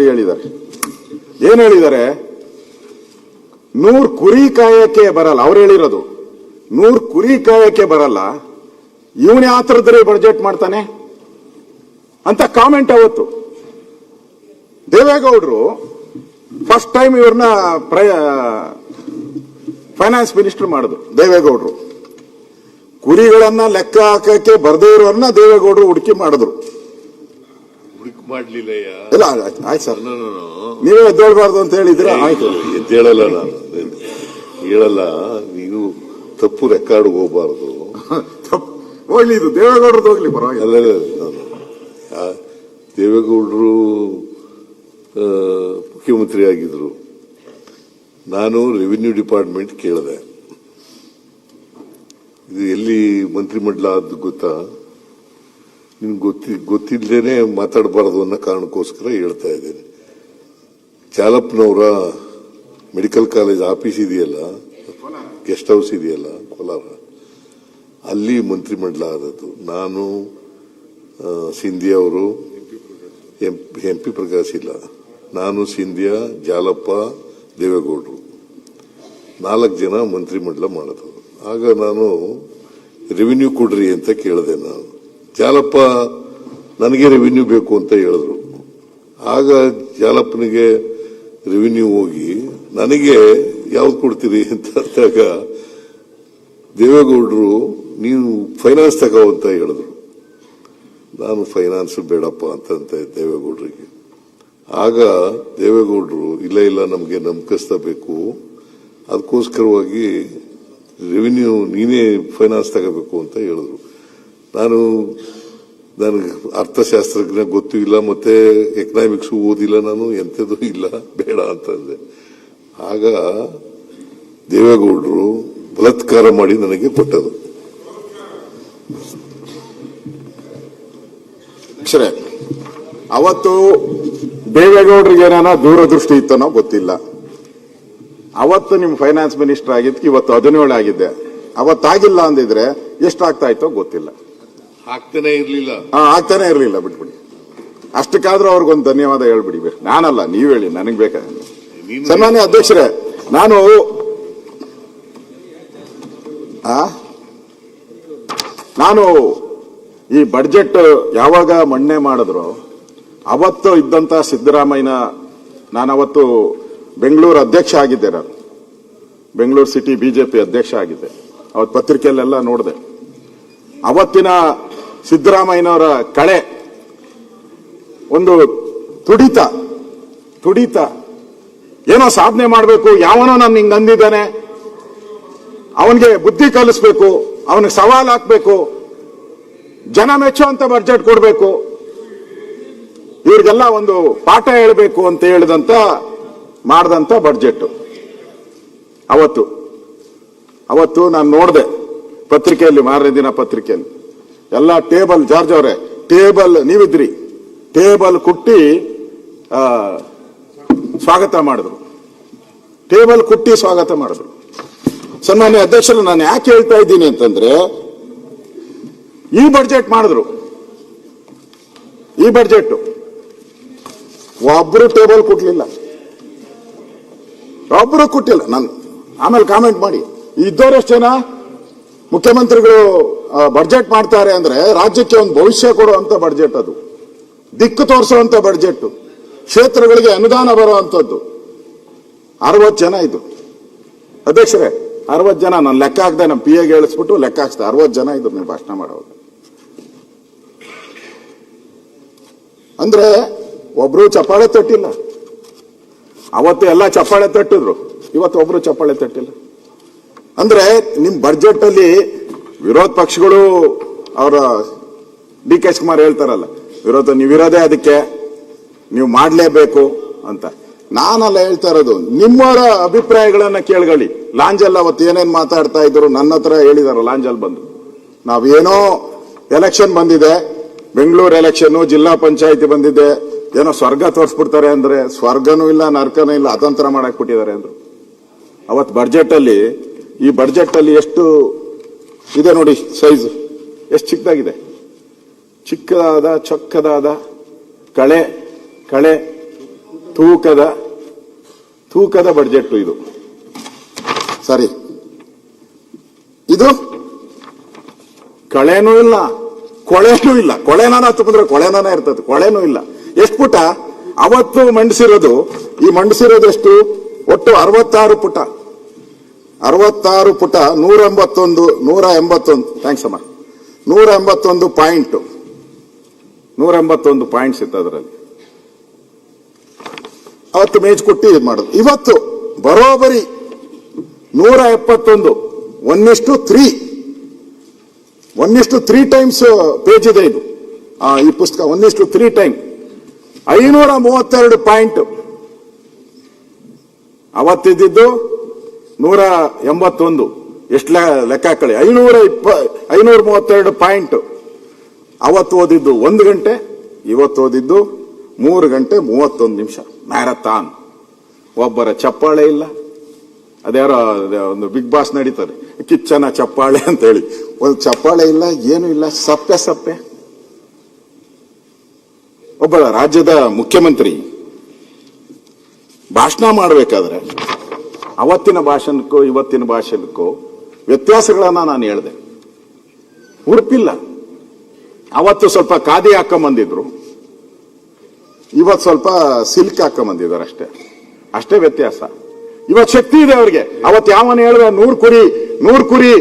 ಹೇಳಿದ್ದಾರೆ. ಏನ್ ಹೇಳಿದ್ದಾರೆ? 100 ಕುರಿ ಕಾಯಕ್ಕೆ ಬರಲ್ಲ. ಅವ್ರು ಹೇಳಿರೋದು 100 ಕುರಿ ಕಾಯಕ್ಕೆ ಬರಲ್ಲ, ಇವನೇ ಆತರದ್ರೆ ಬಡ್ಜೆಟ್ ಮಾಡ್ತಾನೆ ಅಂತ ಕಾಮೆಂಟ್. ಅವತ್ತು ದೇವೇಗೌಡರು ಫಸ್ಟ್ ಟೈಮ್ ಇವ್ರನ್ನ ಫೈನಾನ್ಸ್ ಮಿನಿಸ್ಟರ್ ಮಾಡಿದ್ರು. ದೇವೇಗೌಡರು ಕುರಿಗಳನ್ನ ಲೆಕ್ಕ ಹಾಕಕ್ಕೆ ಬರ್ದೇ ಇರೋರನ್ನ ದೇವೇಗೌಡರು ಹುಡುಕಿ ಮಾಡಿದ್ರು. ಮಾಡ್ಲಿಲ್ಲ. ಇಲ್ಲ ಆಯ್ತು ಸರ್, ನೀವೇ ಎದ್ದೇಳ್ಬಾರ್ದು ಅಂತ ಹೇಳಿದ್ರೆ ಆಯ್ತು. ಎದ್ದೇಳಲ್ಲ, ನಾನು ಹೇಳಲ್ಲ. ನೀವು ತಪ್ಪು ರೆಕಾರ್ಡ್ ಹೋಗ್ಬಾರ್ದು. ಹೋಗ್ಲಿ, ಇದು ದೇವೇಗೌಡರದ್ದು ಹೋಗ್ಲಿ, ಪರವಾಗಿಲ್ಲ. ದೇವೇಗೌಡರು ಮುಖ್ಯಮಂತ್ರಿ ಆಗಿದ್ರು. ನಾನು ರೆವಿನ್ಯೂ ಡಿಪಾರ್ಟ್ಮೆಂಟ್ ಕೇಳಿದೆ, ಇದು ಎಲ್ಲಿ ಮಂತ್ರಿಮಂಡಲ ಆದ್ದು ಗೊತ್ತಾ? ನಿಮ್ಗೆ ಗೊತ್ತಿಲ್ಲದೇನೆ ಮಾತಾಡಬಾರದು ಅನ್ನೋ ಕಾರಣಕ್ಕೋಸ್ಕರ ಹೇಳ್ತಾ ಇದ್ದೇನೆ. ಚಾಲಪ್ಪನವರ ಮೆಡಿಕಲ್ ಕಾಲೇಜ್ ಆಫೀಸ್ ಇದೆಯಲ್ಲ, ಗೆಸ್ಟ್ ಹೌಸ್ ಇದೆಯಲ್ಲ ಕೋಲಾರ, ಅಲ್ಲಿ ಮಂತ್ರಿಮಂಡಲ ಆದದ್ದು. ನಾನು, ಸಿಂಧಿಯಾ ಅವರು, MP ಪ್ರಕಾಶ್ ಇಲ್ಲ, ನಾನು, ಸಿಂಧಿಯಾ, ಜಾಲಪ್ಪ, ದೇವೇಗೌಡರು 4 ಜನ ಮಂತ್ರಿಮಂಡಲ ಮಾಡೋದು. ಆಗ ನಾನು ರೆವಿನ್ಯೂ ಕೊಡ್ರಿ ಅಂತ ಕೇಳಿದೆ. ನಾನು ಜಾಲಪ್ಪ ನನಗೆ ರೆವಿನ್ಯೂ ಬೇಕು ಅಂತ ಹೇಳಿದ್ರು. ಆಗ ಜಾಲಪ್ಪನಿಗೆ ರೆವಿನ್ಯೂ ಹೋಗಿ ನನಗೆ ಯಾವ್ದು ಕೊಡ್ತೀರಿ ಅಂತ ಅಂದಾಗ ದೇವೇಗೌಡರು ನೀವು ಫೈನಾನ್ಸ್ ತಗೋ ಅಂತ ಹೇಳಿದ್ರು. ನಾನು ಫೈನಾನ್ಸ್ ಬೇಡಪ್ಪ ಅಂತಂತೆ ದೇವೇಗೌಡರಿಗೆ. ಆಗ ದೇವೇಗೌಡರು ಇಲ್ಲ ನಮಗೆ ನಂಬಿಕಸ್ಬೇಕು, ಅದಕ್ಕೋಸ್ಕರವಾಗಿ ರೆವಿನ್ಯೂ ನೀನೇ ಫೈನಾನ್ಸ್ ತಗೋಬೇಕು ಅಂತ ಹೇಳಿದ್ರು. ನನಗೆ ಅರ್ಥಶಾಸ್ತ್ರಜ್ಞ ಗೊತ್ತೂ ಇಲ್ಲ, ಮತ್ತೆ ಎಕನಾಮಿಕ್ಸ್ ಓದಿಲ್ಲ, ನಾನು ಎಂಥದ್ದು ಇಲ್ಲ, ಬೇಡ ಅಂತಂದೆ. ಆಗ ದೇವೇಗೌಡರು ಬಲಾತ್ಕಾರ ಮಾಡಿ ನನಗೆ ಕೊಟ್ಟದು. ಅವತ್ತು ದೇವೇಗೌಡರಿಗೆ ಏನಾನ ದೂರದೃಷ್ಟಿ ಇತ್ತನೋ ಗೊತ್ತಿಲ್ಲ. ಅವತ್ತು ನಿಮ್ ಫೈನಾನ್ಸ್ ಮಿನಿಸ್ಟರ್ ಆಗಿದ್ದಕ್ಕೆ ಇವತ್ತು 17 ಆಗಿದ್ದೆ. ಅವತ್ತಾಗಿಲ್ಲ ಅಂದಿದ್ರೆ ಎಷ್ಟಾಗ್ತಾ ಇತ್ತೋ ಗೊತ್ತಿಲ್ಲ. ಆಗ್ತಾನೆ ಇರ್ಲಿಲ್ಲ. ಬಿಟ್ಬಿಡಿ. ಅಷ್ಟಕ್ಕಾದ್ರೂ ಅವ್ರಿಗೊಂದು ಧನ್ಯವಾದ ಹೇಳ್ಬಿಡಿ. ನಾನಲ್ಲ, ನೀವ್ ಹೇಳಿ, ನನಗ್ ಬೇಕಾದ್ರೆ. ಸನ್ಮಾನ್ಯ ಅಧ್ಯಕ್ಷರೇ, ನಾನು ಈ ಬಡ್ಜೆಟ್ ಯಾವಾಗ ಮಂಡನೆ ಮಾಡಿದ್ರು ಅವತ್ತು ಇದ್ದಂತ ಸಿದ್ದರಾಮಯ್ಯ, ನಾನವತ್ತು ಬೆಂಗಳೂರು ಅಧ್ಯಕ್ಷ ಆಗಿದ್ದೆ. ನಾನು ಬೆಂಗಳೂರು ಸಿಟಿ ಬಿಜೆಪಿ ಅಧ್ಯಕ್ಷ ಆಗಿದ್ದೆ. ಅವತ್ತು ಪತ್ರಿಕೆಯಲ್ಲೆಲ್ಲ ನೋಡಿದೆ. ಅವತ್ತಿನ ಸಿದ್ದರಾಮಯ್ಯನವರ ಕಳೆ, ಒಂದು ತುಡಿತ, ಏನೋ ಸಾಧನೆ ಮಾಡಬೇಕು, ಯಾವನೋ ನಾನು ಹಿಂಗ್ ಅಂದಿದ್ದಾನೆ, ಅವನಿಗೆ ಬುದ್ಧಿ ಕಲಿಸ್ಬೇಕು, ಅವನಿಗೆ ಸವಾಲ್ ಹಾಕ್ಬೇಕು, ಜನ ಮೆಚ್ಚುವಂತ ಬಡ್ಜೆಟ್ ಕೊಡಬೇಕು, ಇವ್ರಿಗೆಲ್ಲ ಒಂದು ಪಾಠ ಹೇಳಬೇಕು ಅಂತ ಹೇಳಿದಂತ ಮಾಡಿದಂತ ಬಡ್ಜೆಟ್. ಅವತ್ತು ನಾನು ನೋಡಿದೆ ಪತ್ರಿಕೆಯಲ್ಲಿ, ಮಾರನೇ ದಿನ ಪತ್ರಿಕೆಯಲ್ಲಿ ಎಲ್ಲ ಟೇಬಲ್, ಜಾರ್ಜ್ ಅವರೇ ಟೇಬಲ್, ನೀವಿದ್ರಿ, ಟೇಬಲ್ ಕುಟ್ಟಿ ಸ್ವಾಗತ ಮಾಡಿದ್ರು. ಸನ್ಮಾನ್ಯ ಅಧ್ಯಕ್ಷರು, ನಾನು ಯಾಕೆ ಹೇಳ್ತಾ ಇದ್ದೀನಿ ಅಂತಂದ್ರೆ, ಈ ಬಡ್ಜೆಟ್ ಮಾಡಿದ್ರು. ಈ ಬಡ್ಜೆಟ್ ಒಬ್ರು ಟೇಬಲ್ ಕೊಟ್ಲಿಲ್ಲ. ನಾನು ಆಮೇಲೆ ಕಾಮೆಂಟ್ ಮಾಡಿ, ಇದ್ದವರಷ್ಟೇನ ಮುಖ್ಯಮಂತ್ರಿಗಳು ಬಡ್ಜೆಟ್ ಮಾಡ್ತಾರೆ ಅಂದ್ರೆ ರಾಜ್ಯಕ್ಕೆ ಒಂದು ಭವಿಷ್ಯ ಕೊಡುವಂತ ಬಡ್ಜೆಟ್, ಅದು ದಿಕ್ಕು ತೋರಿಸುವಂತ ಬಡ್ಜೆಟ್, ಕ್ಷೇತ್ರಗಳಿಗೆ ಅನುದಾನ ಬರುವಂತದ್ದು. 60 ಜನ ಇದ್ರು ಅಧ್ಯಕ್ಷರೇ, 60 ಜನ. ನಾನು ಲೆಕ್ಕ ಹಾಕ್ದೆ, ನಮ್ಮ PA ಗೆ ಹೇಳಿಸ್ಬಿಟ್ಟು ಲೆಕ್ಕ ಹಾಕ್ಸ್ದೆ. 60 ಜನ ಇದ್ರು ನೀವು ಭಾಷಣ ಮಾಡೋದು. ಅಂದ್ರೆ ಒಬ್ರು ಚಪ್ಪಾಳೆ ತಟ್ಟಿಲ್ಲ. ಅವತ್ತು ಎಲ್ಲ ಚಪ್ಪಾಳೆ ತಟ್ಟಿದ್ರು, ಇವತ್ತು ಒಬ್ರು ಚಪ್ಪಾಳೆ ತಟ್ಟಿಲ್ಲ. ಅಂದ್ರೆ ನಿಮ್ ಬಡ್ಜೆಟ್ ಅಲ್ಲಿ ವಿರೋಧ ಪಕ್ಷಗಳು, ಅವರ DK ಶಿವಕುಮಾರ್ ಹೇಳ್ತಾರಲ್ಲ, ನೀವಿರೋದೇ ಅದಕ್ಕೆ, ನೀವು ಮಾಡ್ಲೇಬೇಕು ಅಂತ. ನಾನಲ್ಲ ಹೇಳ್ತಾ ಇರೋದು, ನಿಮ್ಮವರ ಅಭಿಪ್ರಾಯಗಳನ್ನ ಕೇಳ್ಕೊಳ್ಳಿ. ಲಾಂಜಲ್ ಅವತ್ತು ಏನೇನ್ ಮಾತಾಡ್ತಾ ಇದ್ರು ನನ್ನ ಹತ್ರ ಹೇಳಿದಾರ. ಲಾಂಜಲ್ ಬಂದು ನಾವೇನೋ ಎಲೆಕ್ಷನ್ ಬಂದಿದೆ, ಬೆಂಗಳೂರು ಎಲೆಕ್ಷನ್, ಜಿಲ್ಲಾ ಪಂಚಾಯತಿ ಬಂದಿದೆ, ಏನೋ ಸ್ವರ್ಗ ತೋರಿಸ್ಬಿಡ್ತಾರೆ ಅಂದ್ರೆ ಸ್ವರ್ಗನೂ ಇಲ್ಲ, ನರ್ಕನೂ ಇಲ್ಲ, ಅತಂತ್ರ ಮಾಡಕ್ ಬಿಟ್ಟಿದ್ದಾರೆ ಅಂದ್ರು. ಅವತ್ತು ಬಡ್ಜೆಟ್ ಅಲ್ಲಿ, ಈ ಬಡ್ಜೆಟ್ ಅಲ್ಲಿ ಎಷ್ಟು ಇದೆ ನೋಡಿ, ಸೈಜ್ ಎಷ್ಟು ಚಿಕ್ಕದಾಗಿದೆ. ಚಿಕ್ಕದಾದ ಚೊಕ್ಕದಾದ ಕಳೆ ತೂಕದ ಬಡ್ಜೆಟ್ ಇದು. ಸರಿ, ಇದು ಕಳೆನೂ ಇಲ್ಲ ಕೊಳೆನೂ ಇಲ್ಲ. ಕೊಳೆನಾನ ತುಂಬಿದ್ರೆ ಕೊಳೆನಾನ ಇರ್ತದೆ, ಕೊಳೆನೂ ಇಲ್ಲ. ಎಷ್ಟು ಪುಟ ಅವತ್ತು ಮಂಡಿಸಿರೋದು? ಈ ಮಂಡಿಸಿರೋದು ಎಷ್ಟು? ಒಟ್ಟು 66 ಪುಟ. 66 ಪುಟ 181 ಥ್ಯಾಂಕ್ಸ್ ಅಮ್ಮ, 181 ಪಾಯಿಂಟ್, 181 ಪಾಯಿಂಟ್ಸ್ ಇತ್ತು ಅದರಲ್ಲಿ. ಅವತ್ತು ಮೇಜ್ ಕೊಟ್ಟು ಇದು ಮಾಡೋದು. ಇವತ್ತು ಬರೋಬರಿ 171, 1:3 ಟೈಮ್ಸ್ ಪೇಜ್ ಇದೆ ಇದು ಈ ಪುಸ್ತಕ. 1:3 ಟೈಮ್ 532 ಪಾಯಿಂಟ್. ಅವತ್ತಿದ್ದು 181. ಎಷ್ಟು ಲೆಕ್ಕ ಹಾಕೊಳ್ಳಿ, 532 ಪಾಯಿಂಟ್. ಅವತ್ತು ಓದಿದ್ದು 1 ಗಂಟೆ, ಇವತ್ತು ಓದಿದ್ದು 3 ಗಂಟೆ 31 ನಿಮಿಷ. ಮ್ಯಾರಥಾನ್. ಒಬ್ಬರ ಚಪ್ಪಾಳೆ ಇಲ್ಲ. ಅದ್ಯಾರೋ ಒಂದು ಬಿಗ್ ಬಾಸ್ ನಡೀತಾರೆ, ಕಿಚ್ಚನ ಚಪ್ಪಾಳೆ ಅಂತ ಹೇಳಿ. ಒಂದು ಚಪ್ಪಾಳೆ ಇಲ್ಲ, ಏನು ಇಲ್ಲ, ಸಪ್ಪೆ. ಒಬ್ಬ ರಾಜ್ಯದ ಮುಖ್ಯಮಂತ್ರಿ ಭಾಷಣ ಮಾಡಬೇಕಾದ್ರೆ ಅವತ್ತಿನ ಭಾಷಣಕ್ಕೂ ಇವತ್ತಿನ ಭಾಷಣಕ್ಕೂ ವ್ಯತ್ಯಾಸಗಳನ್ನ ನಾನು ಹೇಳಿದೆ. ಉಡುಪಿಲ್ಲ. ಅವತ್ತು ಸ್ವಲ್ಪ ಖಾದಿ ಹಾಕೊಂಬಂದಿದ್ರು, ಇವತ್ತು ಸ್ವಲ್ಪ ಸಿಲ್ಕ್ ಹಾಕೊಂಬಂದಿದ್ದಾರೆ, ಅಷ್ಟೇ ವ್ಯತ್ಯಾಸ. ಇವತ್ತು ಶಕ್ತಿ ಇದೆ ಅವ್ರಿಗೆ. ಅವತ್ತು ಯಾವನ ಹೇಳಿದ್ರೆ 100 ಕುರಿ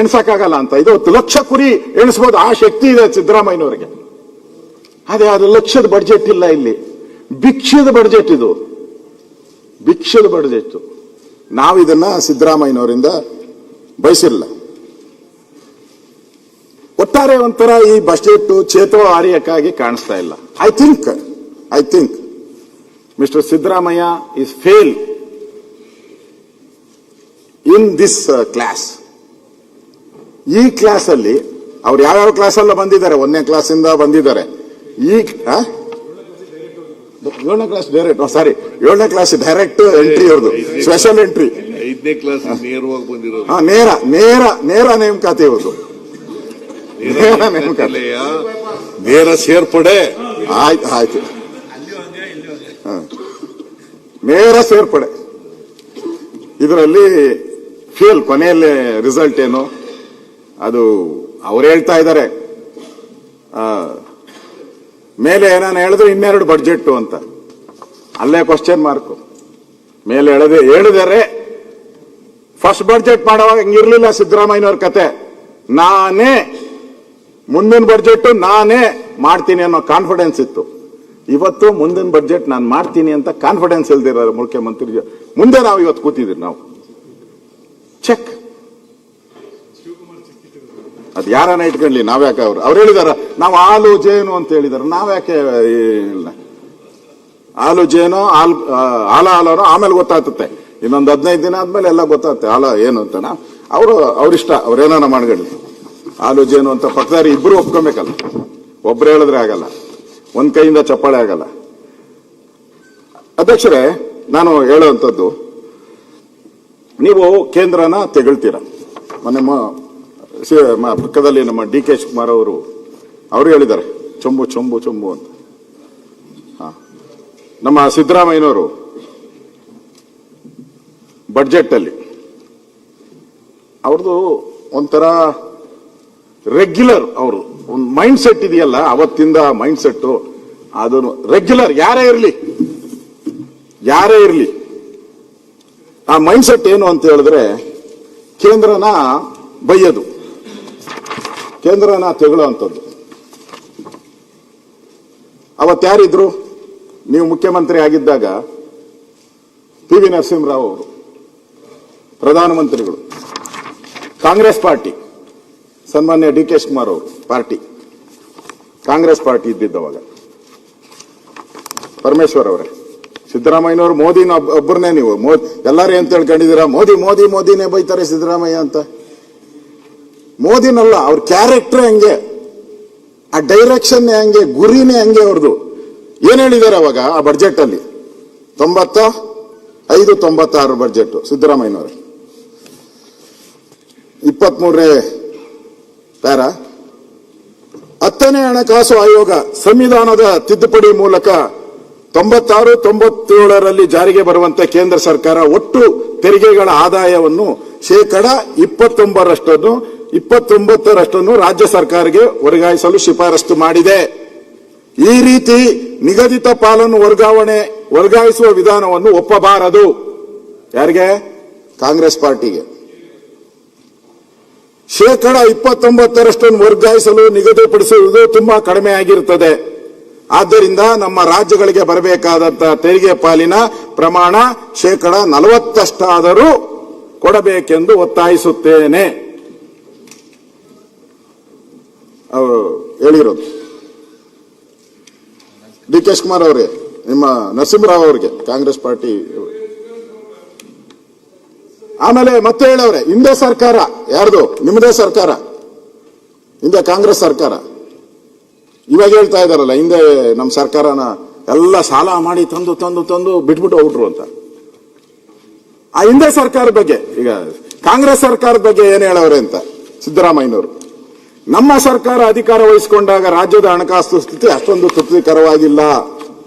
ಎಣ್ಸಕ್ಕಾಗಲ್ಲ ಅಂತ, ಇದು 10 ಲಕ್ಷ ಕುರಿ ಎಣಿಸ್ಬೋದು. ಆ ಶಕ್ತಿ ಇದೆ ಸಿದ್ದರಾಮಯ್ಯನವರಿಗೆ. ಅದೇ ಅದು ಲಕ್ಷದ ಬಡ್ಜೆಟ್ ಇಲ್ಲ ಇಲ್ಲಿ, ಭಿಕ್ಷದ ಬಡ್ಜೆಟ್ ಇದು, ಭಿಕ್ಷದ ಬಡ್ಜೆಟ್. ನಾವು ಇದನ್ನ ಸಿದ್ದರಾಮಯ್ಯನವರಿಂದ ಬಯಸಿಲ್ಲ. ಒಟ್ಟಾರೆ ಒಂಥರ ಈ ಬಜೆಟ್ ಚೇತೋ ಆರ್ಯಕ್ಕಾಗಿ ಕಾಣಿಸ್ತಾ ಇಲ್ಲ. I think mister Siddaramaiah is fail in this class. ಈ ಕ್ಲಾಸ್ ಅಲ್ಲಿ ಅವ್ರು ಯಾವ್ಯಾವ ಕ್ಲಾಸ್ ಎಲ್ಲ ಬಂದಿದ್ದಾರೆ, 1ನೇ ಕ್ಲಾಸಿಂದ ಬಂದಿದ್ದಾರೆ. ಈಗ 7ನೇ ಕ್ಲಾಸ್ ಡೈರೆಕ್ಟ್, ಸಾರಿ 7ನೇ ಕ್ಲಾಸ್ ಡೈರೆಕ್ಟ್ ಎಂಟ್ರಿ ಅವ್ರದ್ದು, ಸ್ಪೆಷಲ್ ಎಂಟ್ರಿ. 5ನೇ ಕ್ಲಾಸ್ ನೇರವಾಗಿ ಬಂದಿರೋದು. ನೇರ ನೇಮಕಾತಿ ಇವ್ರದ್ದು, ನೇರ ಸೇರ್ಪಡೆ. ಆಯ್ತು, ನೇರ ಸೇರ್ಪಡೆ. ಇದರಲ್ಲಿ ಫೇಲ್. ಕೊನೆಯಲ್ಲಿ ರಿಸಲ್ಟ್ ಏನು ಅದು ಅವ್ರು ಹೇಳ್ತಾ ಇದ್ದಾರೆ. ಮೇಲೆ ಏನಾನ ಹೇಳಿದ್ರು 2 ಬಡ್ಜೆಟ್ ಅಂತ, ಅಲ್ಲೇ ಕ್ವಶನ್ ಮಾರ್ಕ್. ಮೇಲೆ ಹೇಳಿದರೆ ಫಸ್ಟ್ ಬಡ್ಜೆಟ್ ಮಾಡುವಾಗ ಹಂಗಿರ್ಲಿಲ್ಲ ಸಿದ್ದರಾಮಯ್ಯನವ್ರ ಕತೆ. ನಾನೇ ಮುಂದಿನ ಬಡ್ಜೆಟ್ ನಾನೇ ಮಾಡ್ತೀನಿ ಅನ್ನೋ ಕಾನ್ಫಿಡೆನ್ಸ್ ಇತ್ತು. ಇವತ್ತು ಮುಂದಿನ ಬಡ್ಜೆಟ್ ನಾನು ಮಾಡ್ತೀನಿ ಅಂತ ಕಾನ್ಫಿಡೆನ್ಸ್ ಇಲ್ದಿರೋ ಮುಖ್ಯಮಂತ್ರಿ ಮುಂದೆ ನಾವು ಇವತ್ತು ಕೂತಿದ್ದೀವಿ. ನಾವು ಚೆಕ್ ಅದು ಯಾರನ್ನ ಇಟ್ಕೊಳ್ಳಿ, ನಾವ್ಯಾಕೆ ಅವ್ರು ಹೇಳಿದಾರ ನಾವು ಹಾಲು ಜೇನು ಅಂತ ಹೇಳಿದಾರೆ, ನಾವ್ಯಾಕೆ ಇಲ್ಲ? ಹಾಲು ಜೇನು ಹಾಲೋ ಆಮೇಲೆ ಗೊತ್ತಾಗ್ತತೆ. ಇನ್ನೊಂದು 15 ದಿನ ಆದ್ಮೇಲೆ ಎಲ್ಲ ಗೊತ್ತಾಗುತ್ತೆ ಹಾಲು ಏನು ಅಂತ. ಅವ್ರಿಷ್ಟ, ಅವ್ರೇನಾನ ಮಾಡ್ಕೊಳ್ಳಿ. ಹಾಲು ಜೇನು ಅಂತ ಪಕ್ಕದಾರಿ ಇಬ್ರು ಒಪ್ಕೊಬೇಕಲ್ಲ, ಒಬ್ರು ಹೇಳಿದ್ರೆ ಆಗಲ್ಲ, ಒಂದ್ ಕೈಯಿಂದ ಚಪ್ಪಾಳೆ ಆಗಲ್ಲ. ಅಧ್ಯಕ್ಷರೇ, ನಾನು ಹೇಳುವಂಥದ್ದು, ನೀವು ಕೇಂದ್ರನ ತೆಗಳ್ತೀರ. ನಮ್ಮ ಪಕ್ಕದಲ್ಲಿ ನಮ್ಮ ಡಿ.ಕೆ. ಶಿವಕುಮಾರ್ ಅವರು ಹೇಳಿದ್ದಾರೆ ಚೊಂಬು ಚೊಂಬು ಚೊಂಬು ಅಂತ. ನಮ್ಮ ಸಿದ್ದರಾಮಯ್ಯನವರು ಬಡ್ಜೆಟ್ ಅಲ್ಲಿ ಅವ್ರದ್ದು ಒಂಥರ ರೆಗ್ಯುಲರ್, ಅವರು ಒಂದು ಮೈಂಡ್ ಸೆಟ್ ಇದೆಯಲ್ಲ, ಅವತ್ತಿಂದ ಮೈಂಡ್ ಸೆಟ್ ಅದು ರೆಗ್ಯುಲರ್. ಯಾರೇ ಇರಲಿ ಆ ಮೈಂಡ್ ಸೆಟ್ ಏನು ಅಂತ ಹೇಳಿದ್ರೆ ಕೇಂದ್ರನ ಬೈಯೋದು, ಕೇಂದ್ರನ ತೆಗೊಳ್ಳುವಂಥದ್ದು. ಅವತ್ಯಾರಿದ್ರು? ನೀವು ಮುಖ್ಯಮಂತ್ರಿ ಆಗಿದ್ದಾಗ ಪಿ.ವಿ. ನರಸಿಂಹರಾವ್ ಅವರು ಪ್ರಧಾನಮಂತ್ರಿಗಳು, ಕಾಂಗ್ರೆಸ್ ಪಾರ್ಟಿ, ಸನ್ಮಾನ್ಯ ಡಿ.ಕೆ. ಶಿವಕುಮಾರ್ ಅವರು ಪಾರ್ಟಿ, ಕಾಂಗ್ರೆಸ್ ಪಾರ್ಟಿ ಇದ್ದಿದ್ದವಾಗ. ಪರಮೇಶ್ವರ್ ಅವರೇ, ಸಿದ್ದರಾಮಯ್ಯನವರು ಮೋದಿನ ಒಬ್ಬರನ್ನೇ ನೀವು ಎಲ್ಲರೂ ಅಂತ ಹೇಳ್ಕೊಂಡಿದ್ದೀರಾ, ಮೋದಿನೇ ಬೈತಾರೆ ಸಿದ್ದರಾಮಯ್ಯ ಅಂತ. ಮೋದಿನಲ್ಲ, ಅವ್ರ ಕ್ಯಾರೆಕ್ಟರ್ ಹಂಗೆ, ಆ ಡೈರೆಕ್ಷನ್ ಹಂಗೆ, ಗುರಿನೇ ಹಂಗೆ ಅವ್ರದ್ದು. ಏನ್ ಹೇಳಿದ್ದಾರೆ ಅವಾಗ ಆ ಬಡ್ಜೆಟ್ ಅಲ್ಲಿ? 95-96 ಬಡ್ಜೆಟ್ ಸಿದ್ದರಾಮಯ್ಯನವರು. 23ನೇ ಪ್ಯಾರಾ, 10ನೇ ಹಣಕಾಸು ಆಯೋಗ ಸಂವಿಧಾನದ ತಿದ್ದುಪಡಿ ಮೂಲಕ 96-97ರಲ್ಲಿ ಜಾರಿಗೆ ಬರುವಂತೆ ಕೇಂದ್ರ ಸರ್ಕಾರ ಒಟ್ಟು ತೆರಿಗೆಗಳ ಆದಾಯವನ್ನು 29% ರಾಜ್ಯ ಸರ್ಕಾರಕ್ಕೆ ವರ್ಗಾಯಿಸಲು ಶಿಫಾರಸು ಮಾಡಿದೆ. ಈ ರೀತಿ ನಿಗದಿತ ಪಾಲನ್ನು ವರ್ಗಾಯಿಸುವ ವಿಧಾನವನ್ನು ಒಪ್ಪಬಾರದು. ಯಾರಿಗೆ? ಕಾಂಗ್ರೆಸ್ ಪಾರ್ಟಿಗೆ. 29% ವರ್ಗಾಯಿಸಲು ನಿಗದಿಪಡಿಸುವುದು ತುಂಬಾ ಕಡಿಮೆ ಆಗಿರುತ್ತದೆ. ಆದ್ದರಿಂದ ನಮ್ಮ ರಾಜ್ಯಗಳಿಗೆ ಬರಬೇಕಾದಂತಹ ತೆರಿಗೆ ಪಾಲಿನ ಪ್ರಮಾಣ 40% ಕೊಡಬೇಕೆಂದು ಒತ್ತಾಯಿಸುತ್ತೇನೆ. ಅವರು ಹೇಳಿರೋದು. ಡಿ ಕೆ ಶಿವಕುಮಾರ್ ಅವರೇ, ನಿಮ್ಮ ನರಸಿಂಹರಾವ್ ಅವರಿಗೆ, ಕಾಂಗ್ರೆಸ್ ಪಾರ್ಟಿ. ಆಮೇಲೆ ಮತ್ತೆ ಹೇಳವ್ರೆ, ಹಿಂದೆ ಸರ್ಕಾರ ಯಾರ್ದು? ನಿಮ್ಮದೇ ಸರ್ಕಾರ, ಹಿಂದೆ ಕಾಂಗ್ರೆಸ್ ಸರ್ಕಾರ. ಇವಾಗ ಹೇಳ್ತಾ ಇದಾರಲ್ಲ, ಹಿಂದೆ ನಮ್ಮ ಸರ್ಕಾರನ ಎಲ್ಲ ಸಾಲ ಮಾಡಿ ತಂದು ಬಿಟ್ಬಿಟ್ಟು ಹೋಗ್ಬಿಟ್ರು ಅಂತ. ಆ ಹಿಂದೆ ಸರ್ಕಾರದ ಬಗ್ಗೆ, ಈಗ ಕಾಂಗ್ರೆಸ್ ಸರ್ಕಾರದ ಬಗ್ಗೆ ಏನ್ ಹೇಳವ್ರೆ ಅಂತ ಸಿದ್ದರಾಮಯ್ಯನವರು. ನಮ್ಮ ಸರ್ಕಾರ ಅಧಿಕಾರ ವಹಿಸಿಕೊಂಡಾಗ ರಾಜ್ಯದ ಹಣಕಾಸು ಸ್ಥಿತಿ ಅಷ್ಟೊಂದು ತೃಪ್ತಿಕರವಾಗಿಲ್ಲ.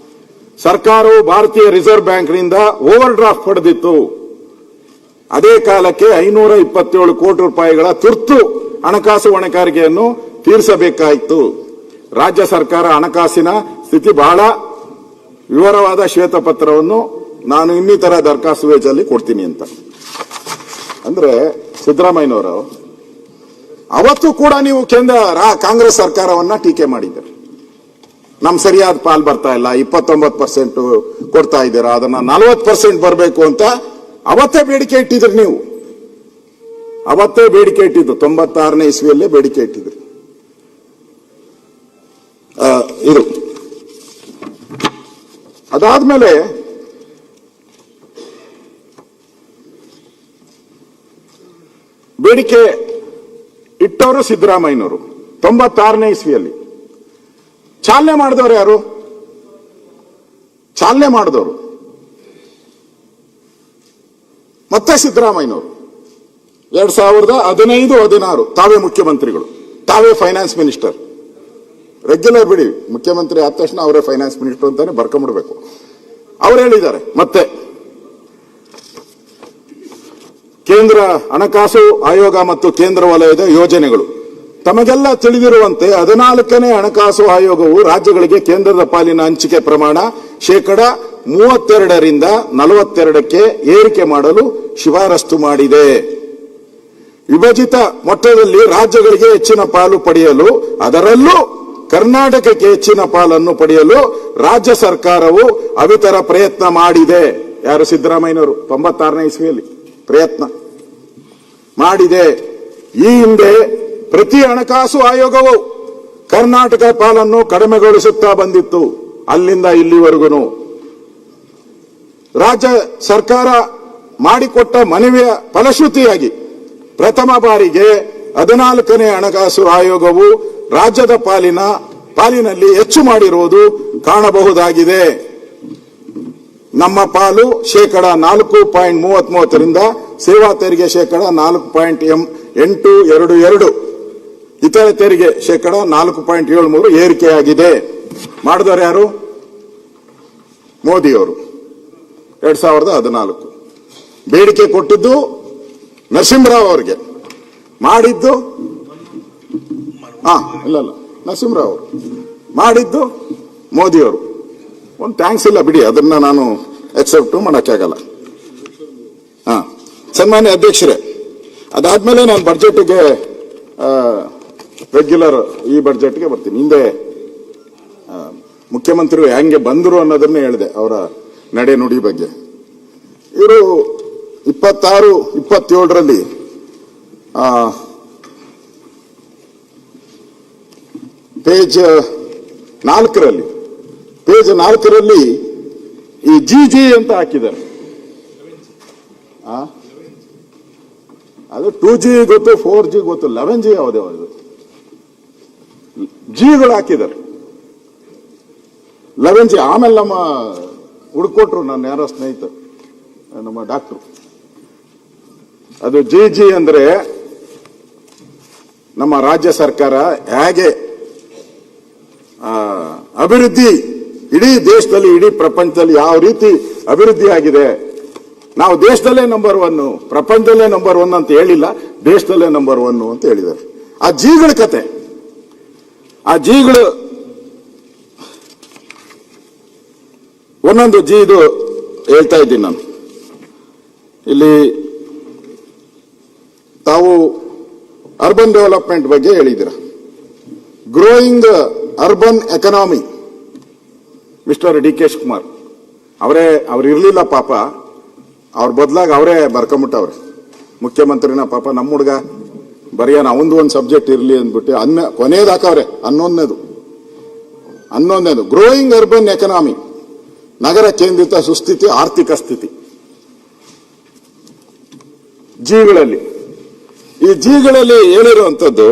ಸರ್ಕಾರವು ಭಾರತೀಯ ರಿಸರ್ವ್ ಬ್ಯಾಂಕ್ನಿಂದ ಓವರ್ ಡ್ರಾಫ್ಟ್ ಪಡೆದಿತ್ತು. ಅದೇ ಕಾಲಕ್ಕೆ 527 ಕೋಟಿ ರೂಪಾಯಿಗಳ ತುರ್ತು ಹಣಕಾಸು ಹೊಣೆಗಾರಿಕೆಯನ್ನು ತೀರಿಸಬೇಕಾಯಿತು. ರಾಜ್ಯ ಸರ್ಕಾರ ಹಣಕಾಸಿನ ಸ್ಥಿತಿ ಬಹಳ ವಿವರವಾದ ಶ್ವೇತಪತ್ರವನ್ನು ನಾನು ಇನ್ನಿತರ ದರ್ಖಾಸ್ತುವೇಜಲ್ಲಿ ಕೊಡ್ತೀನಿ ಅಂತ. ಅಂದ್ರೆ ಸಿದ್ದರಾಮಯ್ಯನವರು ಅವತ್ತು ಕೂಡ ನೀವು ಕಾಂಗ್ರೆಸ್ ಸರ್ಕಾರವನ್ನ ಟೀಕೆ ಮಾಡಿದ್ದೀರಿ. ನಮ್ ಸರಿಯಾದ ಪಾಲ್ ಬರ್ತಾ ಇಲ್ಲ, 29% ಕೊಡ್ತಾ ಇದ್ದೀರಾ, ಅದನ್ನ 40% ಬರಬೇಕು ಅಂತ ಅವತ್ತೇ ಬೇಡಿಕೆ ಇಟ್ಟಿದ್ರಿ. ನೀವು ಅವತ್ತೇ ಬೇಡಿಕೆ ಇಟ್ಟಿದ್ದು, 96ನೇ ಇಸ್ವಿಯಲ್ಲೇ ಬೇಡಿಕೆ ಇಟ್ಟಿದ್ರಿ. ಇದು ಅದಾದ್ಮೇಲೆ ಬೇಡಿಕೆ ಇಟ್ಟವರು ಸಿದ್ದರಾಮಯ್ಯನವರು 96ನೇ ಇಸ್ವಿಯಲ್ಲಿ. ಚಾಲನೆ ಮಾಡಿದವರು ಯಾರು? ಚಾಲನೆ ಮಾಡಿದವರು ಮತ್ತೆ ಸಿದ್ದರಾಮಯ್ಯನವರು. 2015-16 ತಾವೇ ಮುಖ್ಯಮಂತ್ರಿಗಳು, ತಾವೇ ಫೈನಾನ್ಸ್ ಮಿನಿಸ್ಟರ್. ರೆಗ್ಯುಲರ್ ಬಿಡಿ, ಮುಖ್ಯಮಂತ್ರಿ ಆದ ತಕ್ಷಣ ಅವರೇ ಫೈನಾನ್ಸ್ ಮಿನಿಸ್ಟರ್ ಅಂತಾನೆ ಬರ್ಕೊಂಡ್ಬಿಡ್ಬೇಕು. ಅವ್ರು ಹೇಳಿದ್ದಾರೆ ಮತ್ತೆ ಕೇಂದ್ರ ಹಣಕಾಸು ಆಯೋಗ ಮತ್ತು ಕೇಂದ್ರ ವಲಯದ ಯೋಜನೆಗಳು. ತಮಗೆಲ್ಲ ತಿಳಿದಿರುವಂತೆ 14ನೇ ಹಣಕಾಸು ಆಯೋಗವು ರಾಜ್ಯಗಳಿಗೆ ಕೇಂದ್ರದ ಪಾಲಿನ ಹಂಚಿಕೆ ಪ್ರಮಾಣ 32% 42% ಏರಿಕೆ ಮಾಡಲು ಶಿಫಾರಸು ಮಾಡಿದೆ. ವಿಭಜಿತ ಮೊತ್ತದಲ್ಲಿ ರಾಜ್ಯಗಳಿಗೆ ಹೆಚ್ಚಿನ ಪಾಲು ಪಡೆಯಲು, ಅದರಲ್ಲೂ ಕರ್ನಾಟಕಕ್ಕೆ ಹೆಚ್ಚಿನ ಪಾಲನ್ನು ಪಡೆಯಲು ರಾಜ್ಯ ಸರ್ಕಾರವು ಅವಿತರ ಪ್ರಯತ್ನ ಮಾಡಿದೆ. ಯಾರು? ಸಿದ್ದರಾಮಯ್ಯನವರು 96ನೇ ಇಸ್ವಿಯಲ್ಲಿ ಪ್ರಯತ್ನ ಮಾಡಿದೆ. ಈ ಹಿಂದೆ ಪ್ರತಿ ಹಣಕಾಸು ಆಯೋಗವು ಕರ್ನಾಟಕ ಪಾಲನ್ನು ಕಡಿಮೆಗೊಳಿಸುತ್ತಾ ಬಂದಿತ್ತು. ಅಲ್ಲಿಂದ ಇಲ್ಲಿವರೆಗೂ ರಾಜ್ಯ ಸರ್ಕಾರ ಮಾಡಿಕೊಟ್ಟ ಮನವಿಯ ಫಲಶ್ರುತಿಯಾಗಿ ಪ್ರಥಮ ಬಾರಿಗೆ 14ನೇ ಹಣಕಾಸು ಆಯೋಗವು ರಾಜ್ಯದ ಪಾಲಿನಲ್ಲಿ ಹೆಚ್ಚು ಮಾಡಿರುವುದು ಕಾಣಬಹುದಾಗಿದೆ. ನಮ್ಮ ಪಾಲು 4.33% ಸೇವಾ ತೆರಿಗೆ 4.822, ಇತರ ತೆರಿಗೆ 4.73 ಏರಿಕೆಯಾಗಿದೆ. ಮಾಡಿದವರು ಯಾರು? ಮೋದಿಯವರು. 2014 ಬೇಡಿಕೆ ಕೊಟ್ಟಿದ್ದು ನರಸಿಂಹರಾವ್ ಅವರಿಗೆ, ಮಾಡಿದ್ದು ಇಲ್ಲ ನರಸಿಂಹರಾವ್ ಅವರು, ಮಾಡಿದ್ದು ಮೋದಿಯವರು. ಒಂದು ಥ್ಯಾಂಕ್ಸ್ ಇಲ್ಲ ಬಿಡಿ, ಅದನ್ನ ನಾನು ಅಕ್ಸೆಪ್ಟ್ ಮಾಡಕ್ಕಾಗಲ್ಲ. ಸನ್ಮಾನ್ಯ ಅಧ್ಯಕ್ಷರೇ, ಅದಾದ್ಮೇಲೆ ನಾನು ಬಡ್ಜೆಟ್ಗೆ ರೆಗ್ಯುಲರ್ ಈ ಬಡ್ಜೆಟ್ಗೆ ಬರ್ತೀನಿ. ಹಿಂದೆ ಮುಖ್ಯಮಂತ್ರಿ ಹೆಂಗೆ ಬಂದರು ಅನ್ನೋದನ್ನೇ ಹೇಳಿದೆ, ಅವರ ನಡೆ ನುಡಿ ಬಗ್ಗೆ. ಇವರು 26-27ರಲ್ಲಿ ಪೇಜ್ 4ರಲ್ಲಿ ಈ ಜಿ ಅಂತ ಹಾಕಿದ್ದಾರೆ. ಅದು 2G ಗೊತ್ತು, 4G ಗೊತ್ತು, 11G ಯಾವುದೇ ಜಿಗಳು ಹಾಕಿದ್ದಾರೆ. 11G. ಆಮೇಲೆ ನಮ್ಮ ಹುಡುಕೊಟ್ರು, ನನ್ನ ಯಾರೋ ಸ್ನೇಹಿತರು, ನಮ್ಮ ಡಾಕ್ಟ್ರು, ಅದು ಜಿ ಅಂದ್ರೆ ನಮ್ಮ ರಾಜ್ಯ ಸರ್ಕಾರ ಹೇಗೆ ಅಭಿವೃದ್ಧಿ ಇಡೀ ದೇಶದಲ್ಲಿ ಇಡೀ ಪ್ರಪಂಚದಲ್ಲಿ ಯಾವ ರೀತಿ ಅಭಿವೃದ್ಧಿ ಆಗಿದೆ. ನಾವು ದೇಶದಲ್ಲೇ ನಂಬರ್ 1, ಪ್ರಪಂಚದಲ್ಲೇ ನಂಬರ್ 1 ಅಂತ ಹೇಳಿಲ್ಲ, ದೇಶದಲ್ಲೇ ನಂಬರ್ 1 ಅಂತ ಹೇಳಿದ್ದಾರೆ. ಆ ಜಿಗಳ ಕತೆ, ಆ ಜಿಗಳು ಒಂದೊಂದು ಜಿ ಇದು ಹೇಳ್ತಾ ಇದ್ದೀನಿ ನಾನು. ಇಲ್ಲಿ ತಾವು ಅರ್ಬನ್ ಡೆವಲಪ್ಮೆಂಟ್ ಬಗ್ಗೆ ಹೇಳಿದ್ದೀರ. Growing urban economy, Mr D K Shivakumar ಅವ್ರು ಇರ್ಲಿಲ್ಲ ಪಾಪ, ಅವ್ರ ಬದಲಾಗಿ ಅವರೇ ಬರ್ಕೊಂಬಿಟ್ಟವ್ರೆ ಮುಖ್ಯಮಂತ್ರಿನ. ಪಾಪ ನಮ್ಮ ಹುಡುಗ ಬರೆಯೋಣ ಅವಂದು ಒಂದು ಸಬ್ಜೆಕ್ಟ್ ಇರಲಿ ಅಂದ್ಬಿಟ್ಟು ಕೊನೆಯದು ಹಾಕವ್ರೆ. ಹನ್ನೊಂದನೇದು ಗ್ರೋಯಿಂಗ್ ಅರ್ಬನ್ ಎಕನಾಮಿ, ನಗರ ಕೇಂದ್ರಿತ ಸುಸ್ಥಿತಿ ಆರ್ಥಿಕ ಸ್ಥಿತಿ. ಜಿಗಳಲ್ಲಿ ಈ ಜಿಗಳಲ್ಲಿ ಹೇಳಿರುವಂಥದ್ದು,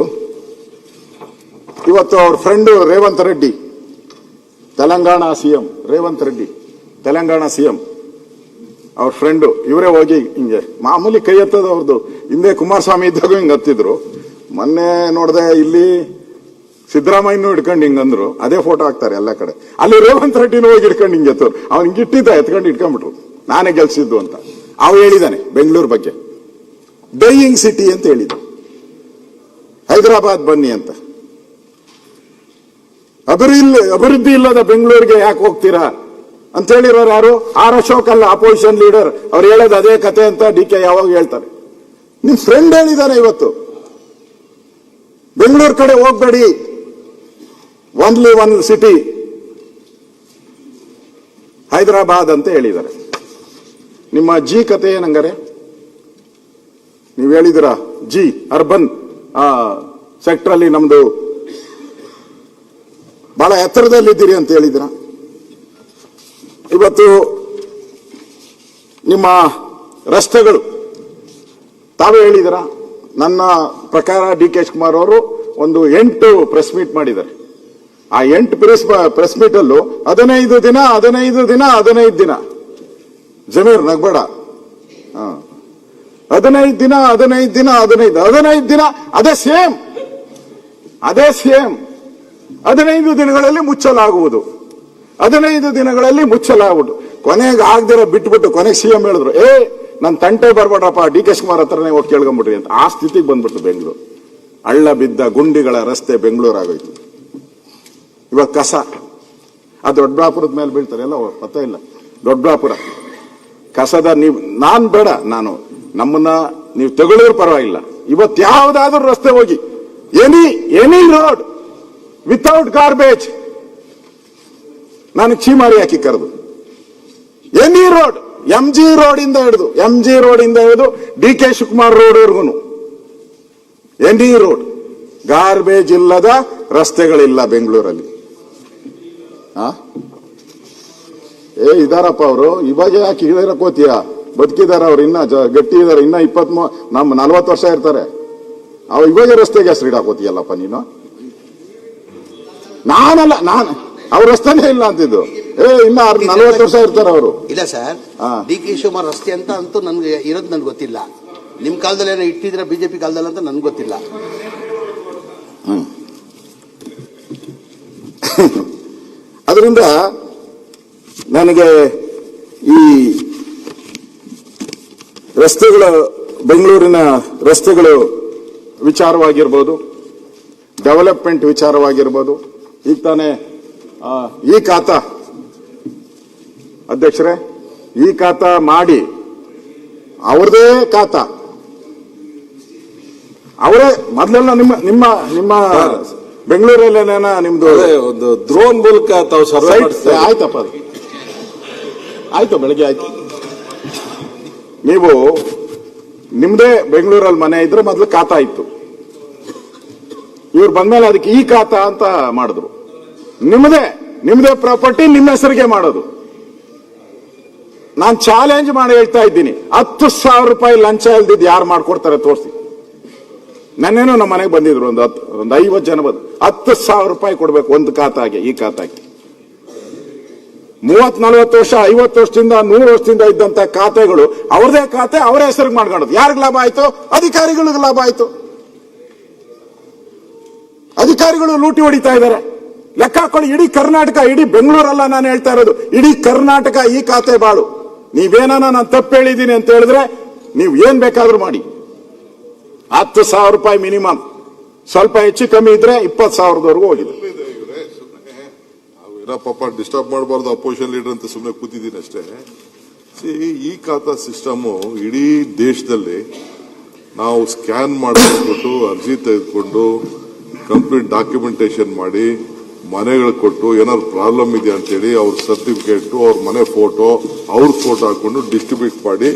ಇವತ್ತು ಅವ್ರ friend Revanth Reddy, Telangana CM Revanth Reddy, Telangana CM ಅವ್ರ ಫ್ರೆಂಡು, ಇವರೇ ಹೋಗಿ ಹಿಂಗೆ ಮಾಮೂಲಿ ಕೈ ಎತ್ತದ ಅವ್ರದ್ದು. ಹಿಂದೆ ಕುಮಾರಸ್ವಾಮಿ ಇದ್ದಾಗ ಹಿಂಗೆ ಹತ್ತಿದ್ರು. ಮೊನ್ನೆ ನೋಡಿದೆ ಇಲ್ಲಿ ಸಿದ್ದರಾಮಯ್ಯನೂ ಹಿಡ್ಕೊಂಡು ಹಿಂಗಂದ್ರು, ಅದೇ ಫೋಟೋ ಹಾಕ್ತಾರೆ ಎಲ್ಲ ಕಡೆ. ಅಲ್ಲಿ ರೇವಂತ್ ರೆಡ್ಡಿನೂ ಹೋಗಿ ಹಿಡ್ಕೊಂಡು ಹಿಂಗೆ ಎತ್ತವ್ರು. ಅವ್ನು ಹಿಂಗೆ ಇಟ್ಟಿದ್ದ, ಎತ್ಕೊಂಡು ಇಟ್ಕೊಂಡ್ಬಿಟ್ರು, ನಾನೇ ಗೆಲ್ಸಿದ್ದು ಅಂತ. ಅವ್ ಹೇಳಿದಾನೆ ಬೆಂಗಳೂರು ಬಗ್ಗೆ, ಡೈಯಿಂಗ್ ಸಿಟಿ ಅಂತ ಹೇಳಿದ. ಹೈದರಾಬಾದ್ ಬನ್ನಿ ಅಂತ. ಅಭಿವೃದ್ಧಿ ಇಲ್ಲದ ಬೆಂಗಳೂರಿಗೆ ಯಾಕೆ ಹೋಗ್ತೀರಾ ಅಂತ ಹೇಳಿರೋರು ಯಾರು? ಆರ್ ಅಶೋಕ್ ಅಲ್ಲ, ಅಪೋಸಿಷನ್ ಲೀಡರ್. ಅವ್ರು ಹೇಳೋದು ಅದೇ ಕತೆ ಅಂತ ಡಿ ಕೆ ಯಾವಾಗ ಹೇಳ್ತಾರೆ. ನಿಮ್ ಫ್ರೆಂಡ್ ಹೇಳಿದಾನೆ ಇವತ್ತು, ಬೆಂಗಳೂರು ಕಡೆ ಹೋಗ್ಬೇಡಿ, ಓನ್ಲಿ ಒನ್ ಸಿಟಿ ಹೈದರಾಬಾದ್ ಅಂತ ಹೇಳಿದ್ದಾರೆ. ನಿಮ್ಮ ಜಿ ಕತೆ ಏನಂಗಾರೆ? ನೀವು ಹೇಳಿದಿರ ಜಿ ಅರ್ಬನ್ ಸೆಕ್ಟರ್ ಅಲ್ಲಿ ನಮ್ದು ಬಹಳ ಎತ್ತರದಲ್ಲಿದ್ದೀರಿ ಅಂತ ಹೇಳಿದಿರ. ಇವತ್ತು ನಿಮ್ಮ ರಸ್ತೆಗಳು ತಾವೇ ಹೇಳಿದಿರ. ನನ್ನ ಪ್ರಕಾರ ಡಿ ಕೆ ಶಿವಕುಮಾರ್ ಅವರು ಒಂದು 8 ಪ್ರೆಸ್ ಮೀಟ್ ಮಾಡಿದ್ದಾರೆ. ಆ 8 ಪ್ರೆಸ್ ಮೀಟ್ ಅಲ್ಲೂ 15 ದಿನ ಜಮೀರ್ ನಗ್ಬೇಡ, 15 ದಿನ ಅದೇ ಸೇಮ್ 15 ದಿನಗಳಲ್ಲಿ ಮುಚ್ಚಲಾಗುವುದು. 15 ದಿನಗಳಲ್ಲಿ ಮುಚ್ಚಲಾಗುವುದು. ಕೊನೆಗೆ ಆಗದಿರ ಬಿಟ್ಬಿಟ್ಟು ಕೊನೆಗೆ ಸಿಎಂ ಹೇಳಿದ್ರು, ನನ್ ತಂಟೆ ಬರ್ಬೇಡ್ರಪ್ಪ, ಡಿ ಕೆ ಶಿವಕುಮಾರ್ ಹತ್ರನೇ ಹೋಗಿ ಕೇಳ್ಕೊಂಡ್ಬಿಡ್ರಿ ಅಂತ. ಆ ಸ್ಥಿತಿಗೆ ಬಂದ್ಬಿಟ್ಟು ಬೆಂಗಳೂರು. ಹಳ್ಳ ಬಿದ್ದ ಗುಂಡಿಗಳ ರಸ್ತೆ ಬೆಂಗಳೂರು ಆಗೋಯ್ತು. ಇವಾಗ ಕಸ ಆ ದೊಡ್ಡಬಳ್ಳಾಪುರದ ಮೇಲೆ ಬೀಳ್ತಾರೆ, ಎಲ್ಲ ಪತ್ತ ಇಲ್ಲ. ದೊಡ್ಡಬಳ್ಳಾಪುರ ಕಸದ ನಾನ್ ಬೇಡ, ನಮ್ಮನ್ನ ನೀವು ತಗೊಳ್ಳೋರು ಪರವಾಗಿಲ್ಲ. ಇವತ್ತು ಯಾವ್ದಾದ್ರೂ ರಸ್ತೆ ಹೋಗಿ, ಎನಿ ರೋಡ್ ವಿತೌಟ್ ಗಾರ್ಬೇಜ್, ನಾನು ಚೀಮಾರಿ ಹಾಕಿ ಕರೆದು any road, M G road ಇಂದ ಹಿಡಿದು ಡಿ ಕೆ ಶಿವಕುಮಾರ್ ರೋಡ್ವರೆಗೂ ಎನಿ ರೋಡ್ ಗಾರ್ಬೇಜ್ ಇಲ್ಲದ ರಸ್ತೆಗಳಿಲ್ಲ ಬೆಂಗಳೂರಲ್ಲಿ. ಇದಾರಪ್ಪ ಅವರು, ಇವಾಗ ಯಾಕೆ ಇಳಿರಕ್ ಹೋತೀಯ? ಬದುಕಿದಾರ ಅವ್ರು, ಇನ್ನ ಗಟ್ಟಿ ಇದಾರೆ, ಇನ್ನ 40 ವರ್ಷ ಇರ್ತಾರೆ. ಇವಾಗ ರಸ್ತೆಗೆ ಹೆಸರು ಇಡಾಕೋತೀಯಲ್ಲಪ್ಪ ನೀನು. ನಾನು ಅವ್ರ ರಸ್ತೆನೇ ಇಲ್ಲ ಅಂತಿದ್ದು. ಇನ್ನ 40 ವರ್ಷ ಇರ್ತಾರೆ ಅವರು. ಇಲ್ಲ ಸರ್, ಡಿ ಕೆ ಶಿವಕುಮಾರ್ ರಸ್ತೆ ಅಂತ ಅಂತೂ ನನ್ಗೆ ಇರೋದು ನನ್ಗೆ ಗೊತ್ತಿಲ್ಲ. ನಿಮ್ ಕಾಲದಲ್ಲಿ ಏನೋ ಇಟ್ಟಿದ್ರೆ ಬಿಜೆಪಿ ಕಾಲದಲ್ಲಿ ಅಂತ ನನ್ಗೆ ಗೊತ್ತಿಲ್ಲ. ಅದರಿಂದ ನನಗೆ ಈ ಬೆಂಗಳೂರಿನ ರಸ್ತೆಗಳು ವಿಚಾರವಾಗಿರ್ಬೋದು, ಡೆವಲಪ್ಮೆಂಟ್ ವಿಚಾರವಾಗಿರ್ಬೋದು, ಈಗ ತಾನೇ ಈ ಖಾತಾ ಅಧ್ಯಕ್ಷರೇ, ಈ ಖಾತಾ ಮಾಡಿ ಅವ್ರದೇ ಖಾತಾ ಅವರೇ ಮೊದಲೆಲ್ಲ ನಿಮ್ಮ ಬೆಂಗಳೂರಲ್ಲೇನ ನಿಮ್ದು ಒಂದು ಡ್ರೋನ್ ಮೂಲಕ ತಾವು ಸರ್ವೆ ಆಯ್ತಪ್ಪ, ಅದು ಆಯ್ತು, ಬೆಳಗ್ಗೆ ಆಯ್ತು. ನೀವು ನಿಮ್ದೇ ಬೆಂಗಳೂರಲ್ಲಿ ಮನೆ ಇದ್ರೆ ಮೊದಲು ಖಾತಾ ಇತ್ತು. ಇವ್ರು ಬಂದ್ಮೇಲೆ ಅದಕ್ಕೆ ಈ ಖಾತಾ ಅಂತ ಮಾಡಿದ್ರು. ನಿಮ್ದೇ ಪ್ರಾಪರ್ಟಿ ನಿಮ್ಮ ಹೆಸರಿಗೆ ಮಾಡೋದು. ನಾನು ಚಾಲೆಂಜ್ ಮಾಡಿ ಹೇಳ್ತಾ ಇದ್ದೀನಿ, 10,000 ರೂಪಾಯಿ ಲಂಚ ಇಲ್ದಿದ್ದು ಯಾರು ಮಾಡ್ಕೊಡ್ತಾರೆ ತೋರಿಸಿ. ನನ್ನೇನೋ ನಮ್ಮ ಮನೆಗೆ ಬಂದಿದ್ರು ಒಂದು 50 ಜನ ಬಂದು 10,000 ರೂಪಾಯಿ ಕೊಡ್ಬೇಕು ಒಂದು ಖಾತಾಗೆ. ಈ ಖಾತಾಗೆ 30-40 ವರ್ಷ 50 ವರ್ಷದಿಂದ 100 ವರ್ಷದಿಂದ ಇದ್ದಂತ ಖಾತೆಗಳು ಅವ್ರದೇ ಖಾತೆ ಅವರೇ ಹೆಸರಿಗೆ ಮಾಡ್ಕೊಳ್ಳೋದು. ಯಾರಿಗ ಲಾಭ ಆಯ್ತು? ಅಧಿಕಾರಿಗಳಿಗೆ ಲಾಭ ಆಯ್ತು. ಅಧಿಕಾರಿಗಳು ಲೂಟಿ ಹೊಡಿತಾ ಇದ್ದಾರೆ. ಲೆಕ್ಕ ಹಾಕೊಳ್ಳಿ. ಇಡೀ ಕರ್ನಾಟಕ, ಇಡೀ ಬೆಂಗಳೂರಲ್ಲ ನಾನು ಹೇಳ್ತಾ ಇರೋದು, ಇಡೀ ಕರ್ನಾಟಕ ಈ ಖಾತೆ ಬಾಳು. ನೀವೇನ ನಾನು ತಪ್ಪು ಹೇಳಿದ್ದೀನಿ ಅಂತ ಹೇಳಿದ್ರೆ ನೀವು ಏನ್ ಬೇಕಾದ್ರೂ ಮಾಡಿ. 10,000 ರೂಪಾಯಿ ಮಿನಿಮಮ್, ಸ್ವಲ್ಪ ಹೆಚ್ಚು ಕಮ್ಮಿ ಇದ್ರೆ 20,000ದವರೆಗೂ ಹೋಗಿದೆ. ಪಾಪ ಡಿಸ್ಟರ್ಬ್ ಮಾಡಬಾರ್ದು ಅಪೋಸಿಷನ್ ಲೀಡರ್ ಅಂತ ಸುಮ್ಮನೆ ಕೂತಿದ್ದೀನಿ ಅಷ್ಟೇ. ಈ ಖಾತಾ ಸಿಸ್ಟಮ್ ಇಡೀ ದೇಶದಲ್ಲಿ ನಾವು ಸ್ಕ್ಯಾನ್ ಮಾಡಿಕೊಟ್ಟು ಅರ್ಜಿ ತೆಗೆದುಕೊಂಡು ಕಂಪ್ಲೀಟ್ ಡಾಕ್ಯುಮೆಂಟೇಶನ್ ಮಾಡಿ ಮನೆಗಳು ಕೊಟ್ಟು ಏನಾದ್ರು ಪ್ರಾಬ್ಲಮ್ ಇದೆ ಅಂತೇಳಿ ಅವ್ರ ಸರ್ಟಿಫಿಕೇಟ್, ಅವ್ರ ಮನೆ ಫೋಟೋ, ಅವ್ರ ಫೋಟೋ ಹಾಕೊಂಡು ಡಿಸ್ಟ್ರಿಬ್ಯೂಟ್ ಮಾಡಿ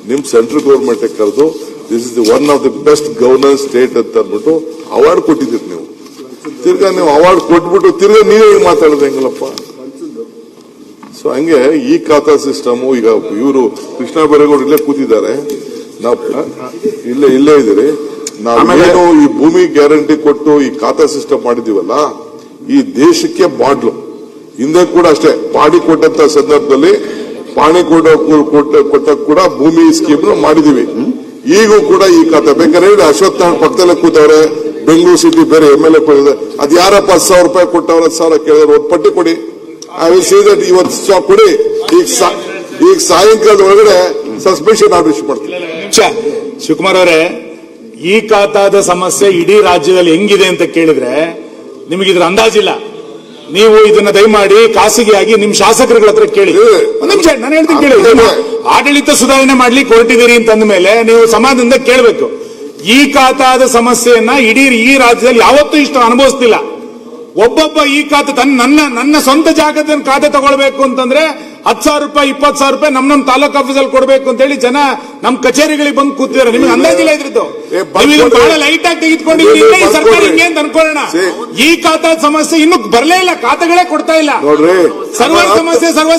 ನಿಮ್ ಸೆಂಟ್ರಲ್ ಗೌರ್ಮೆಂಟ್ ಕರೆದು this is one of the best governance state ಅಂತ ಅಂದ್ಬಿಟ್ಟು ಅವಾರ್ಡ್ ಕೊಟ್ಟಿದ್ದೀರಿ ನೀವು. ತಿರ್ಗಾ ನೀವು ಅವಾರ್ಡ್ ಕೊಟ್ಬಿಟ್ಟು ತಿರ್ಗಾ ನೀವೇ ಮಾತಾಡೋದು ಹೆಂಗಲ್ಲಪ್ಪ? ಸೊ ಹಂಗೆ ಈ ಖಾತಾ ಸಿಸ್ಟಮ್ ಈಗ ಇವರು ಕೃಷ್ಣ ಬೈರೇಗೌಡ ಇಲ್ಲೇ ಕೂತಿದ್ದಾರೆ, ನಾವು ಇಲ್ಲೇ ಇದ್ದೀರಿ. ನಾವೇನು ಈ ಭೂಮಿ ಗ್ಯಾರಂಟಿ ಕೊಟ್ಟು ಈ ಖಾತಾ ಸಿಸ್ಟಮ್ ಮಾಡಿದೀವಲ್ಲ, ಈ ದೇಶಕ್ಕೆ ಬಾಡ್ಲು. ಹಿಂದೆ ಕೂಡ ಅಷ್ಟೇ ಪಾಣಿ ಕೊಟ್ಟಂತ ಸಂದರ್ಭದಲ್ಲಿ ಪಾಣಿ ಕೊಟ್ಟ ಕೂಡ ಭೂಮಿ ಸ್ಕೀಮ್ ಮಾಡಿದೀವಿ. ಈಗೂ ಕೂಡ ಈ ಖಾತಾ ಬೇಕಾದ್ರೆ ಅಶ್ವತ್ಥ ಪಕ್ಕದಲ್ಲೇ ಕೂತವ್ರೆ, ಬೆಂಗಳೂರು ಸಿಟಿ ಬೇರೆ MLA ಕೊಟ್ಟಿದೆ. ಅದ್ ಯಾರಪ್ಪ 10,000 ರೂಪಾಯಿ ಕೊಟ್ಟವ್ರ 10,000 ಕೇಳಿದ್ರೆ ಒಂದು ಪಟ್ಟಿ ಕೊಡಿ. ಐ ವಿಲ್ ಸೀ ದಟ್ ಇವತ್ತು ಕೊಡಿ. ಈಗ ಸಾಯಂಕಾಲದ ಒಳಗಡೆ ಸಸ್ಪೆನ್ಷನ್ ಆರ್ಡರ್ ಮಾಡ್ತೀವಿ. ಶಿವಕುಮಾರ್ ಅವರೇ, ಈ ಖಾತಾದ ಸಮಸ್ಯೆ ಇಡೀ ರಾಜ್ಯದಲ್ಲಿ ಹೆಂಗಿದೆ ಅಂತ ಕೇಳಿದ್ರೆ ನಿಮಗೆ ಇದ್ರ ಅಂದಾಜಿಲ್ಲ. ನೀವು ಇದನ್ನ ದಯಮಾಡಿ ಖಾಸಗಿಯಾಗಿ ನಿಮ್ ಶಾಸಕರುಗಳ ಹತ್ರ ಕೇಳಿ. ಒಂದ್ ನಿಮಿಷ ನಾನು ಹೇಳ್ತೀನಿ ಕೇಳಿ. ಆಡಳಿತ ಸುಧಾರಣೆ ಮಾಡ್ಲಿಕ್ಕೆ ಹೊರಟಿದ್ದೀರಿ ಅಂತಂದ ಮೇಲೆ ನೀವು ಸಮಾಜದಿಂದ ಕೇಳಬೇಕು. ಈ ಖಾತಾದ ಸಮಸ್ಯೆಯನ್ನ ಇಡೀ ಈ ರಾಜ್ಯದಲ್ಲಿ ಯಾವತ್ತೂ ಇಷ್ಟು ಅನುಭವಿಸ್ತಿಲ್ಲ. ಒಬ್ಬೊಬ್ಬ ಈ ಖಾತೆ ನನ್ನ ಸ್ವಂತ ಜಾಗದ ಖಾತೆ ತಗೊಳ್ಬೇಕು ಅಂತಂದ್ರೆ 10,000 ರೂಪಾಯಿ 20,000 ರೂಪಾಯಿ ನಮ್ಮ ತಾಲೂಕ್ ಆಫೀಸಲ್ಲಿ ಕೊಡಬೇಕು ಅಂತ ಹೇಳಿ ಜನ ನಮ್ಮ ಕಚೇರಿಗಳಿಗೆ ಬಂದು ಕೂತಿದ್ದಾರೆ. ನಿಮ್ಗೆ ಅಂದಾಜಿಲ್ಲ ಇದ್ರದ್ದು. ಬಹಳ ಲೈಟ್ ಆಗಿ ತೆಗೆದುಕೊಂಡಿದ್ದೀರಿ ಈ ಸರ್ಕಾರ ಹಿಂಗೆ ಅಂತ ಅನ್ಕೊಳ್ಳೋಣ. ಈ ಖಾತಾ ಸಮಸ್ಯೆ ಇನ್ನು ಬರಲೇ ಇಲ್ಲ, ಖಾತೆಗಳೇ ಕೊಡ್ತಾ ಇಲ್ಲ. ನೋಡ್ರಿ, ಸರ್ವರ್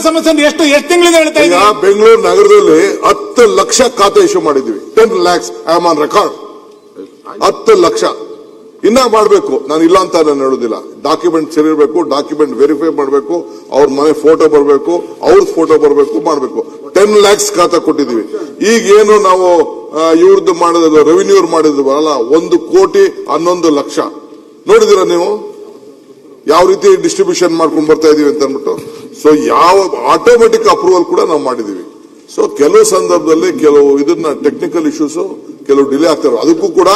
ಸಮಸ್ಯೆ ಎಷ್ಟು ತಿಂಗಳಿಂದ ಹೇಳ್ತಾ ಈಗ ಬೆಂಗಳೂರು ನಗರದಲ್ಲಿ 10 ಲಕ್ಷ ಖಾತೆ ಇಶ್ಯೂ ಮಾಡಿದ್ವಿ. 10 lakhs I am on record. 10 lakh ಇನ್ನ ಮಾಡಬೇಕು. ನಾನು ಇಲ್ಲ ಅಂತ ನಾನು ಹೇಳುದಿಲ್ಲ. ಡಾಕ್ಯುಮೆಂಟ್ ಸರಿ ಇರಬೇಕು, ಡಾಕ್ಯುಮೆಂಟ್ ವೆರಿಫೈ ಮಾಡಬೇಕು, ಅವ್ರ ಮನೆ ಫೋಟೋ ಬರಬೇಕು, ಅವ್ರ ಫೋಟೋ ಬರಬೇಕು, ಮಾಡಬೇಕು. 10 lakhs ಖಾತಾ ಕೊಟ್ಟಿದ್ದೀವಿ. ಈಗ ಏನು ನಾವು ಇವ್ರದ್ದು ಮಾಡಿದ ರೆವಿನ್ಯೂ ಮಾಡಿದ್ವಲ್ಲ 1,11,00,000 ನೋಡಿದಿರ ನೀವು ಯಾವ ರೀತಿ ಡಿಸ್ಟ್ರಿಬ್ಯೂಷನ್ ಮಾಡ್ಕೊಂಡು ಬರ್ತಾ ಇದೀವಿ ಅಂತ ಅಂದ್ಬಿಟ್ಟು. ಸೊ ಯಾವ ಆಟೋಮೆಟಿಕ್ ಅಪ್ರೂವಲ್ ಕೂಡ ನಾವು ಮಾಡಿದೀವಿ. ಸೊ ಕೆಲವು ಸಂದರ್ಭದಲ್ಲಿ ಕೆಲವು ಇದನ್ನ ಟೆಕ್ನಿಕಲ್ ಇಶ್ಯೂಸ್ ಕೆಲವು ಡಿಲೇ ಆಗ್ತವೆ. ಅದಕ್ಕೂ ಕೂಡ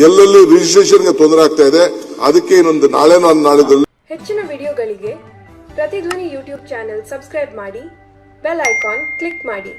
ಎಲ್ಲೆಲ್ಲಿ ರಿಜಿಸ್ಟ್ರೇಷನ್ಗೆ ತೊಂದರೆ ಆಗ್ತಾ ಇದೆ. ಅದಕ್ಕೆ ಇನ್ನೊಂದು ನಾಳೆದಲ್ಲಿ ಹೆಚ್ಚಿನ ವಿಡಿಯೋಗಳಿಗೆ ಪ್ರತಿಧ್ವನಿ ಯೂಟ್ಯೂಬ್ ಚಾನೆಲ್ ಸಬ್ಸ್ಕ್ರೈಬ್ ಮಾಡಿ, ಬೆಲ್ ಐಕಾನ್ ಕ್ಲಿಕ್ ಮಾಡಿ.